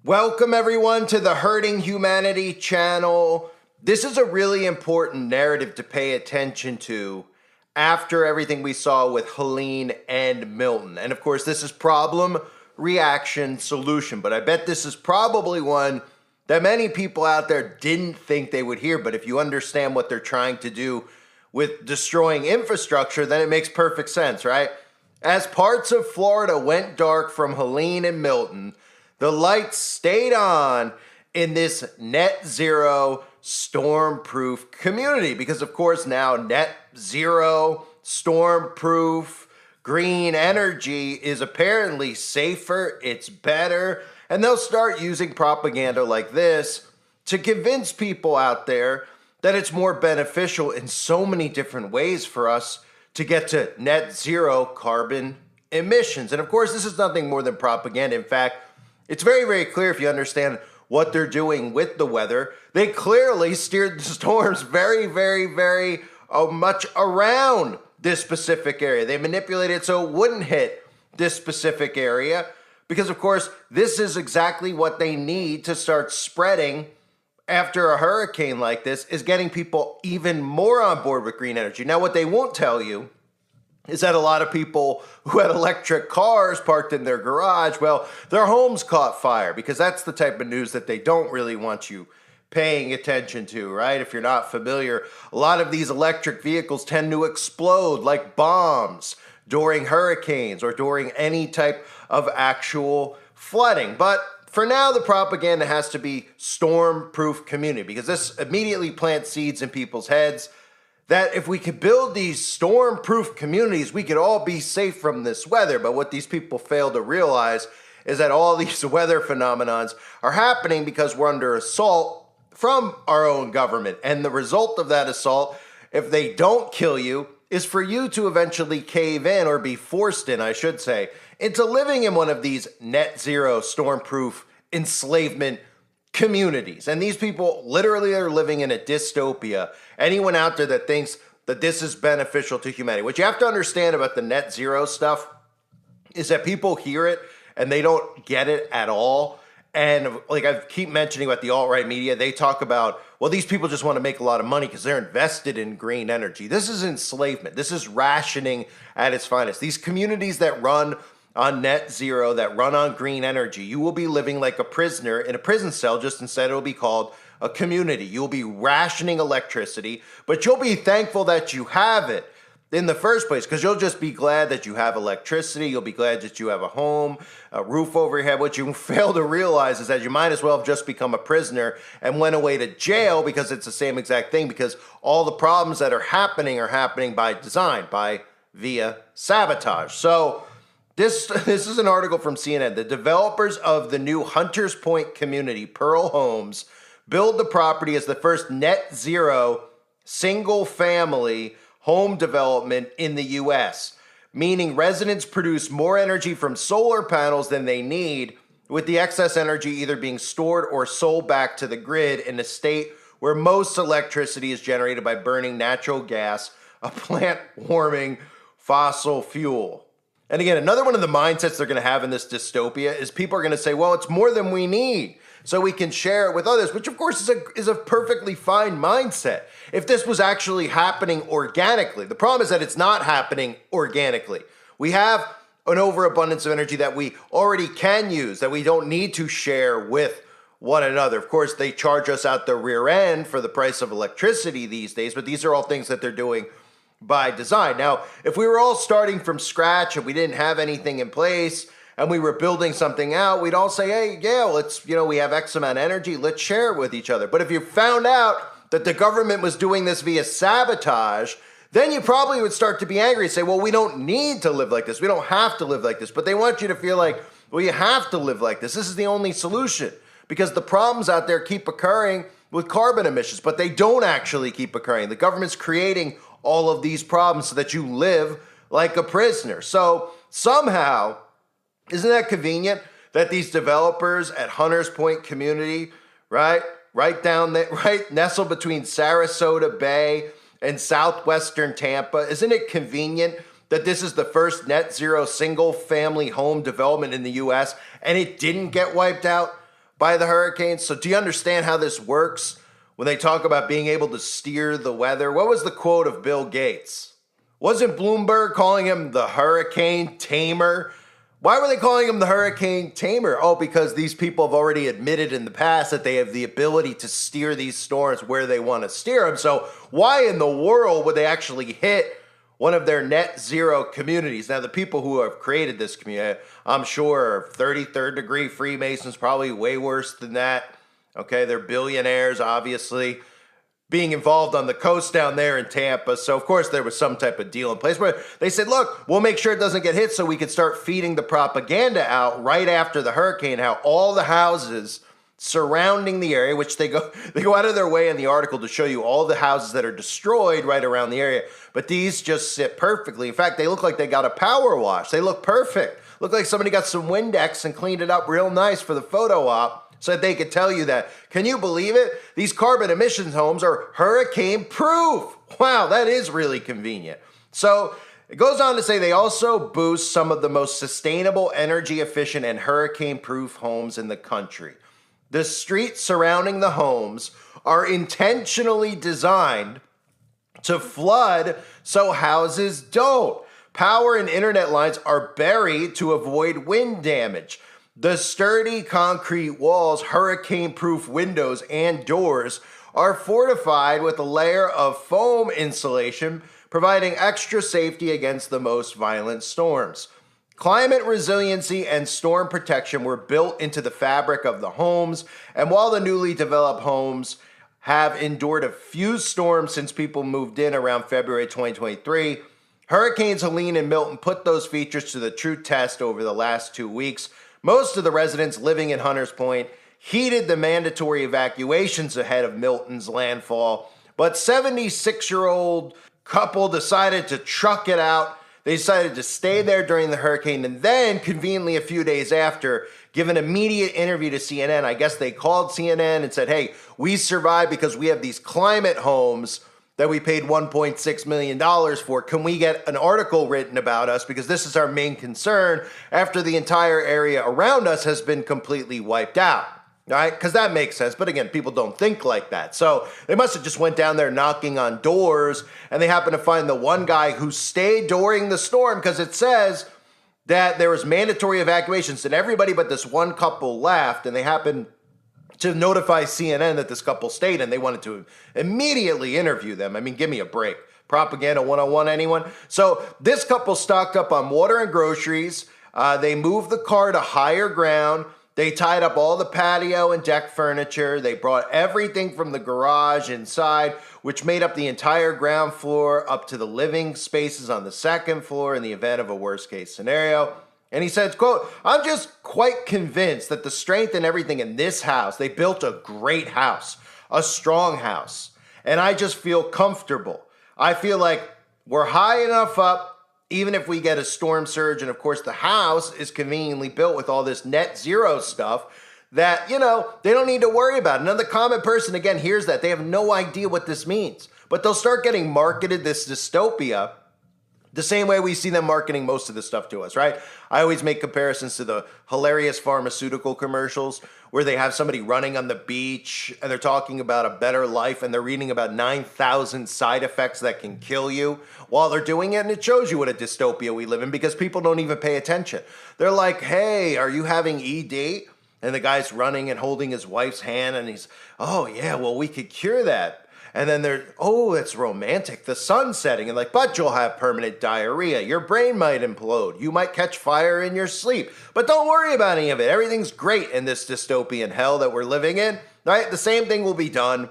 Welcome everyone to the Hurting Humanity channel. This is a really important narrative to pay attention to after everything we saw with Helene and Milton. And of course, this is problem, reaction, solution. But I bet this is probably one that many people out there didn't think they would hear. But if you understand what they're trying to do with destroying infrastructure, then it makes perfect sense, right? As parts of Florida went dark from Helene and Milton, the lights stayed on in this net zero storm-proof community because, of course, now net zero storm-proof green energy is apparently safer, it's better, and they'll start using propaganda like this to convince people out there that it's more beneficial in so many different ways for us to get to net zero carbon emissions. And of course, this is nothing more than propaganda. In fact, it's very, very clear if you understand what they're doing with the weather. They clearly steered the storms very, very much around this specific area. They manipulated it so it wouldn't hit this specific area because, of course, this is exactly what they need to start spreading after a hurricane like this, is getting people even more on board with green energy. Now, what they won't tell you is that a lot of people who had electric cars parked in their garage, well, their homes caught fire, because that's the type of news that they don't really want you paying attention to, right? If you're not familiar, a lot of these electric vehicles tend to explode like bombs during hurricanes or during any type of actual flooding. But for now, the propaganda has to be storm-proof community, because this immediately plants seeds in people's heads that if we could build these storm-proof communities, we could all be safe from this weather. But what these people fail to realize is that all these weather phenomenons are happening because we're under assault from our own government. And the result of that assault, if they don't kill you, is for you to eventually cave in, or be forced in, I should say, into living in one of these net zero storm-proof enslavement communities. And these people literally are living in a dystopia. Anyone out there that thinks that this is beneficial to humanity, what you have to understand about the net zero stuff is that people hear it and they don't get it at all. And like I keep mentioning about the alt-right media, they talk about, well, these people just want to make a lot of money because they're invested in green energy. This is enslavement. This is rationing at its finest. These communities that run on net zero, that run on green energy, you will be living like a prisoner in a prison cell, just instead it'll be called a community. You'll be rationing electricity, but you'll be thankful that you have it in the first place, because you'll just be glad that you have electricity. You'll be glad that you have a home, a roof over your head. What you fail to realize is that you might as well have just become a prisoner and went away to jail, because it's the same exact thing, because all the problems that are happening by design, via sabotage. So This is an article from CNN. The developers of the new Hunters Point community, Pearl Homes, build the property as the first net zero single family home development in the U.S., meaning residents produce more energy from solar panels than they need, with the excess energy either being stored or sold back to the grid in a state where most electricity is generated by burning natural gas, a plant-warming fossil fuel. And again, another one of the mindsets they're going to have in this dystopia is people are going to say, well, it's more than we need, so we can share it with others, which of course is a perfectly fine mindset if this was actually happening organically. The problem is that it's not happening organically. We have an overabundance of energy that we already can use, that we don't need to share with one another. Of course, they charge us out the rear end for the price of electricity these days, but these are all things that they're doing by design. Now, if we were all starting from scratch and we didn't have anything in place and we were building something out, we'd all say, hey, yeah, let's, we have X amount of energy, let's share it with each other. But if you found out that the government was doing this via sabotage, then you probably would start to be angry and say, well, we don't need to live like this. We don't have to live like this. But they want you to feel like, well, you have to live like this. This is the only solution, because the problems out there keep occurring with carbon emissions, but they don't actually keep occurring. The government's creating all of these problems so that you live like a prisoner. So somehow, isn't that convenient that these developers at Hunters Point community, right nestled between Sarasota Bay and southwestern Tampa, isn't it convenient that this is the first net zero single family home development in the US and it didn't get wiped out by the hurricanes. So do you understand how this works when they talk about being able to steer the weather? What was the quote of Bill Gates? Wasn't Bloomberg calling him the hurricane tamer? Why were they calling him the hurricane tamer? Oh, because these people have already admitted in the past that they have the ability to steer these storms where they want to steer them. So why in the world would they actually hit one of their net zero communities? Now, the people who have created this community, I'm sure, are 33rd degree Freemasons, probably way worse than that. Okay, they're billionaires, obviously, being involved on the coast down there in Tampa. So, of course, there was some type of deal in place where they said, look, we'll make sure it doesn't get hit so we can start feeding the propaganda out right after the hurricane, how all the houses surrounding the area, which they go out of their way in the article to show you all the houses that are destroyed right around the area. But these just sit perfectly. In fact, they look like they got a power wash. They look perfect. Look like somebody got some Windex and cleaned it up real nice for the photo op, so that they could tell you that. Can you believe it? These carbon emissions homes are hurricane proof. Wow, that is really convenient. So it goes on to say they also boost some of the most sustainable, energy efficient, and hurricane proof homes in the country. The streets surrounding the homes are intentionally designed to flood so houses don't. Power and internet lines are buried to avoid wind damage. The sturdy concrete walls, hurricane-proof windows, and doors are fortified with a layer of foam insulation, providing extra safety against the most violent storms. Climate resiliency and storm protection were built into the fabric of the homes, and while the newly developed homes have endured a few storms since people moved in around February 2023, Hurricanes Helene and Milton put those features to the true test over the last 2 weeks. Most of the residents living in Hunters Point heeded the mandatory evacuations ahead of Milton's landfall, but 76-year-old couple decided to truck it out. They decided to stay there during the hurricane and then, conveniently a few days after, give an immediate interview to CNN. I guess they called CNN and said, hey, we survived because we have these climate homes that we paid $1.6 million for. Can we get an article written about us? Because this is our main concern after the entire area around us has been completely wiped out. All right, because that makes sense. But again, people don't think like that. So they must have just went down there knocking on doors, and they happened to find the one guy who stayed during the storm, because it says that there was mandatory evacuations and everybody but this one couple left, and they happened to notify CNN that this couple stayed, and they wanted to immediately interview them. I mean, give me a break. Propaganda 101, anyone? So this couple stocked up on water and groceries. They moved the car to higher ground. They tied up all the patio and deck furniture. They brought everything from the garage inside, which made up the entire ground floor, up to the living spaces on the second floor in the event of a worst case scenario. And he says, quote, I'm just quite convinced that the strength and everything in this house, they built a great house, a strong house, and I just feel comfortable. I feel like we're high enough up, even if we get a storm surge, and of course the house is conveniently built with all this net zero stuff, that, you know, they don't need to worry about it. Another common person, again, hears that. They have no idea what this means, but they'll start getting marketed this dystopia the same way we see them marketing most of this stuff to us, right? I always make comparisons to the hilarious pharmaceutical commercials where they have somebody running on the beach and they're talking about a better life and they're reading about 9,000 side effects that can kill you while they're doing it. And it shows you what a dystopia we live in because people don't even pay attention. They're like, hey, are you having ED? And the guy's running and holding his wife's hand and he's, oh yeah, well, we could cure that. And then they're, oh, it's romantic. The sun's setting. And like, but you'll have permanent diarrhea. Your brain might implode. You might catch fire in your sleep. But don't worry about any of it. Everything's great in this dystopian hell that we're living in. Right? The same thing will be done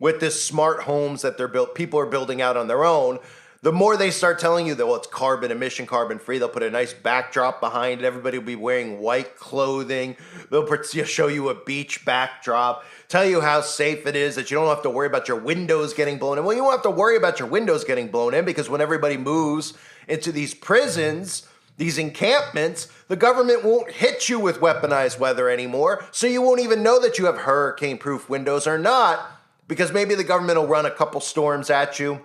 with this smart homes that people are building out on their own. The more they start telling you that, well, it's carbon emission, carbon free, they'll put a nice backdrop behind it. Everybody will be wearing white clothing. They'll show you a beach backdrop, tell you how safe it is, that you don't have to worry about your windows getting blown in. Well, you won't have to worry about your windows getting blown in because when everybody moves into these prisons, these encampments, the government won't hit you with weaponized weather anymore. So you won't even know that you have hurricane-proof windows or not because maybe the government will run a couple storms at you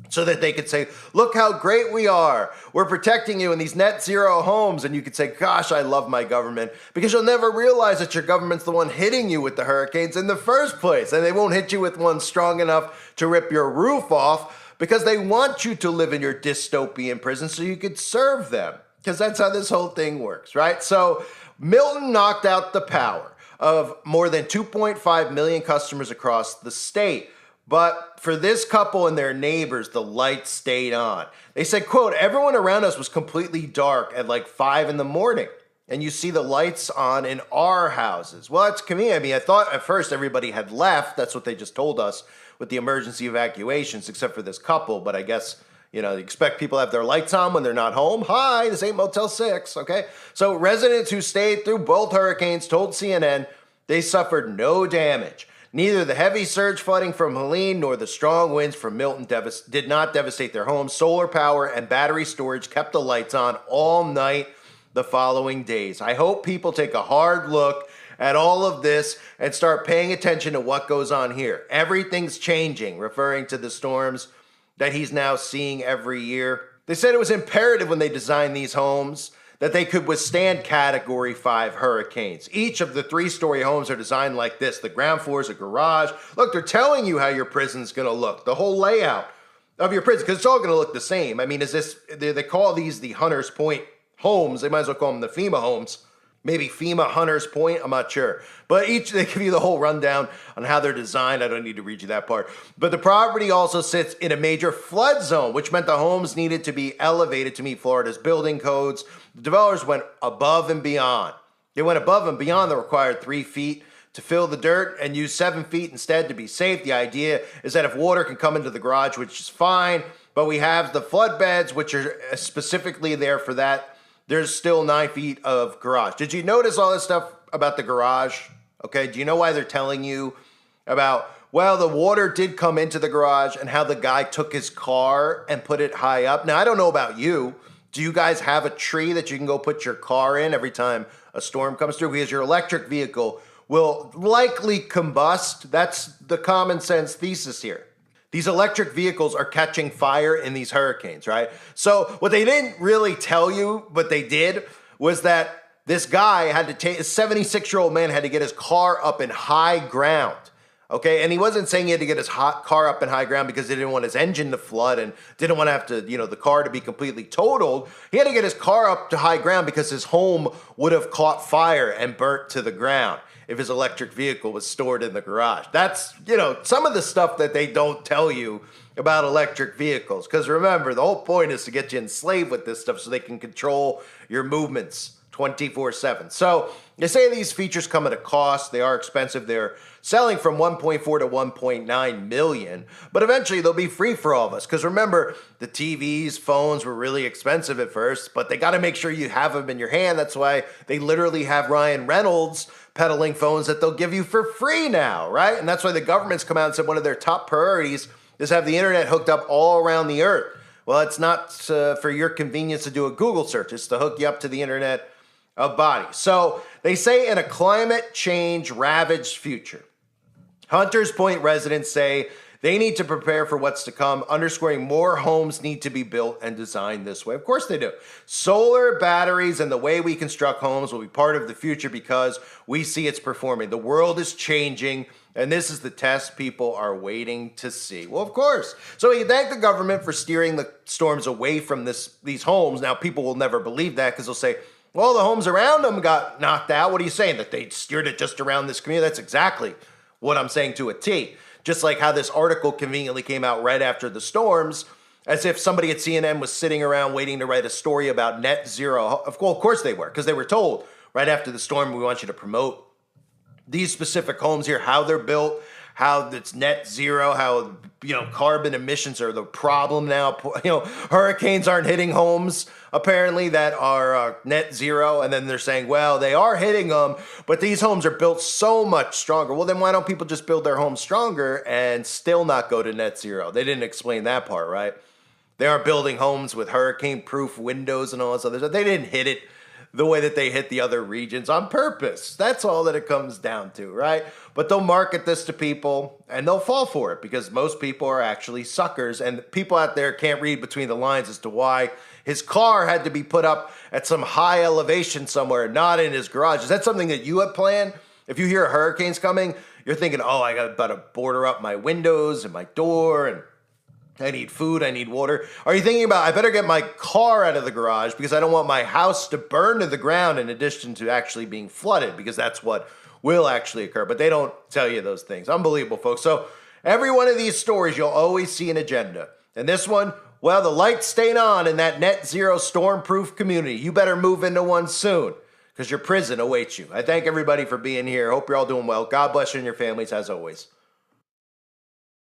so that they could say, look how great we are. We're protecting you in these net zero homes. And you could say, gosh, I love my government, because you'll never realize that your government's the one hitting you with the hurricanes in the first place. And they won't hit you with one strong enough to rip your roof off, because they want you to live in your dystopian prison so you could serve them, because that's how this whole thing works, right? So Milton knocked out the power of more than 2.5 million customers across the state. But for this couple and their neighbors, the lights stayed on. They said, quote, everyone around us was completely dark at like 5 in the morning. And you see the lights on in our houses. Well, that's convenient. I mean, I thought at first everybody had left. That's what they just told us with the emergency evacuations, except for this couple. But I guess, you expect people to have their lights on when they're not home. Hi, this ain't Motel 6, okay? So residents who stayed through both hurricanes told CNN they suffered no damage. Neither the heavy surge flooding from Helene nor the strong winds from Milton did not devastate their homes. Solar power and battery storage kept the lights on all night the following days. I hope people take a hard look at all of this and start paying attention to what goes on here. Everything's changing, referring to the storms that he's now seeing every year. They said it was imperative when they designed these homes that they could withstand Category 5 hurricanes. Each of the 3-story homes are designed like this. The ground floor is a garage. Look, they're telling you how your prison's going to look, the whole layout of your prison, because it's all going to look the same. I mean, they call these the Hunters Point homes. They might as well call them the FEMA homes. Maybe FEMA Hunters Point, I'm not sure. But they give you the whole rundown on how they're designed. I don't need to read you that part. But the property also sits in a major flood zone, which meant the homes needed to be elevated to meet Florida's building codes. The developers went above and beyond. They went above and beyond the required 3 feet to fill the dirt and used 7 feet instead to be safe. The idea is that if water can come into the garage, which is fine, but we have the flood beds, which are specifically there for that, there's still 9 feet of garage. Did you notice all this stuff about the garage? Okay, do you know why they're telling you about, well, the water did come into the garage and how the guy took his car and put it high up? Now, I don't know about you. Do you guys have a tree that you can go put your car in every time a storm comes through? Because your electric vehicle will likely combust. That's the common sense thesis here. These electric vehicles are catching fire in these hurricanes, right? So what they didn't really tell you, but they did, was that this guy had to take, a 76-year-old man had to get his car up in high ground, okay? And he wasn't saying he had to get his car up in high ground because he didn't want his engine to flood and didn't want to have to, the car to be completely totaled. He had to get his car up to high ground because his home would have caught fire and burnt to the ground if his electric vehicle was stored in the garage. That's, some of the stuff that they don't tell you about electric vehicles. Because remember, the whole point is to get you enslaved with this stuff so they can control your movements 24/7. So they say these features come at a cost. They are expensive. They're selling from 1.4 to 1.9 million, but eventually they'll be free for all of us. Because remember, the TVs, phones were really expensive at first, but they got to make sure you have them in your hand. That's why they literally have Ryan Reynolds peddling phones that they'll give you for free now, right? And that's why the government's come out and said one of their top priorities is have the internet hooked up all around the earth. Well, it's not for your convenience to do a Google search. It's to hook you up to the internet of bodies. So they say in a climate change ravaged future, Hunters Point residents say they need to prepare for what's to come, underscoring more homes need to be built and designed this way. Of course they do. Solar batteries and the way we construct homes will be part of the future because we see it's performing. The world is changing, and this is the test people are waiting to see. Well, of course. So we thank the government for steering the storms away from these homes. Now, people will never believe that because they'll say, well, the homes around them got knocked out. What are you saying? That they steered it just around this community? That's exactly what I'm saying to a T. Just like how this article conveniently came out right after the storms, as if somebody at CNN was sitting around waiting to write a story about net zero. Of course they were, because they were told right after the storm, we want you to promote these specific homes here, how they're built, how it's net zero, how, carbon emissions are the problem now. Hurricanes aren't hitting homes, apparently, that are net zero. And then they're saying, well, they are hitting them, but these homes are built so much stronger. Well, then why don't people just build their homes stronger and still not go to net zero? They didn't explain that part, right? They are building homes with hurricane-proof windows and all this other stuff. They didn't hit it the way that they hit the other regions on purpose. That's all that it comes down to, right? But they'll market this to people and they'll fall for it because most people are actually suckers, and people out there can't read between the lines as to why his car had to be put up at some high elevation somewhere, not in his garage. Is that something that you have planned? If you hear a hurricane's coming, you're thinking, oh, I got to border up my windows and my door, and I need food, I need water. Are you thinking about, I better get my car out of the garage because I don't want my house to burn to the ground in addition to actually being flooded, because that's what will actually occur. But they don't tell you those things. Unbelievable, folks. So every one of these stories, you'll always see an agenda. And this one, well, the lights stayed on in that net zero storm-proof community. You better move into one soon because your prison awaits you. I thank everybody for being here. Hope you're all doing well. God bless you and your families as always.